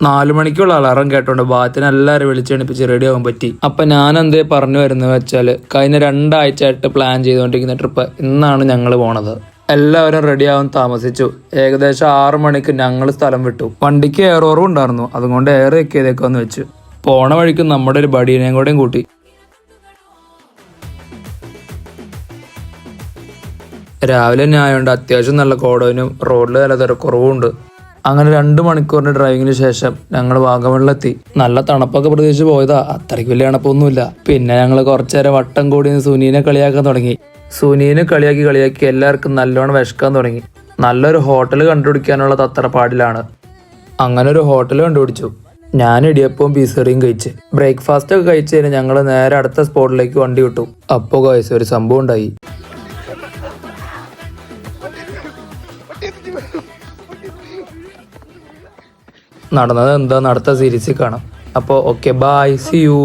4 മണിക്കുള്ള അലാറം കേട്ടോണ്ട് ഭാഗത്തിന് എല്ലാവരും വിളിച്ചെണിപ്പിച്ച് റെഡി ആവാൻ പറ്റി. അപ്പൊ ഞാൻ എന്തേ പറഞ്ഞു വരുന്നത് വെച്ചാൽ കഴിഞ്ഞ 2 ആഴ്ചയായിട്ട് പ്ലാൻ ചെയ്തുകൊണ്ടിരിക്കുന്ന ട്രിപ്പ് ഇന്നാണ് ഞങ്ങൾ പോണത്. എല്ലാവരും റെഡിയാവാൻ താമസിച്ചു. ഏകദേശം 6 മണിക്ക് ഞങ്ങൾ സ്ഥലം വിട്ടു. വണ്ടിക്ക് എയർ ഓറും ഉണ്ടായിരുന്നു, അതുകൊണ്ട് എയർ വെക്കിയതേക്കാന്ന് വെച്ചു. പോണ വഴിക്ക് നമ്മുടെ ഒരു ബഡീനെയും കൂടെയും കൂട്ടി. രാവിലെ തന്നെ ആയതുകൊണ്ട് അത്യാവശ്യം നല്ല കോടവനും റോഡിൽ നല്ല തിരക്കുറവും ഉണ്ട്. അങ്ങനെ 2 മണിക്കൂറിന്റെ ഡ്രൈവിങ്ങിന് ശേഷം ഞങ്ങൾ വാഗമണിലെത്തി. നല്ല തണുപ്പൊക്കെ പ്രതീക്ഷിച്ച് പോയതാ, അത്രയ്ക്ക് വലിയ തണുപ്പൊന്നുമില്ല. പിന്നെ ഞങ്ങൾ കുറച്ചേരം വട്ടം കൂടി സുനീനെ കളിയാക്കാൻ തുടങ്ങി. സുനീനെ കളിയാക്കി എല്ലാവർക്കും നല്ലോണം വിശക്കാൻ തുടങ്ങി. നല്ലൊരു ഹോട്ടൽ കണ്ടുപിടിക്കാനുള്ള തത്രപ്പാടിലാണ്. അങ്ങനെ ഒരു ഹോട്ടൽ കണ്ടുപിടിച്ചു. ഞാൻ ഇടിയപ്പവും പീസറിയും കഴിച്ച് ബ്രേക്ക്ഫാസ്റ്റ് ഒക്കെ കഴിച്ച് കഴിഞ്ഞാൽ ഞങ്ങൾ നേരെ അടുത്ത സ്പോട്ടിലേക്ക് വണ്ടി വിട്ടു. അപ്പോൾ ഗയ്സ് ഒരു സംഭവം ഉണ്ടായി. നടന്നത് എന്താ അടുത്ത സീരീസിൽ കാണാം. അപ്പോൾ ഓക്കെ, ബൈ, സി യു.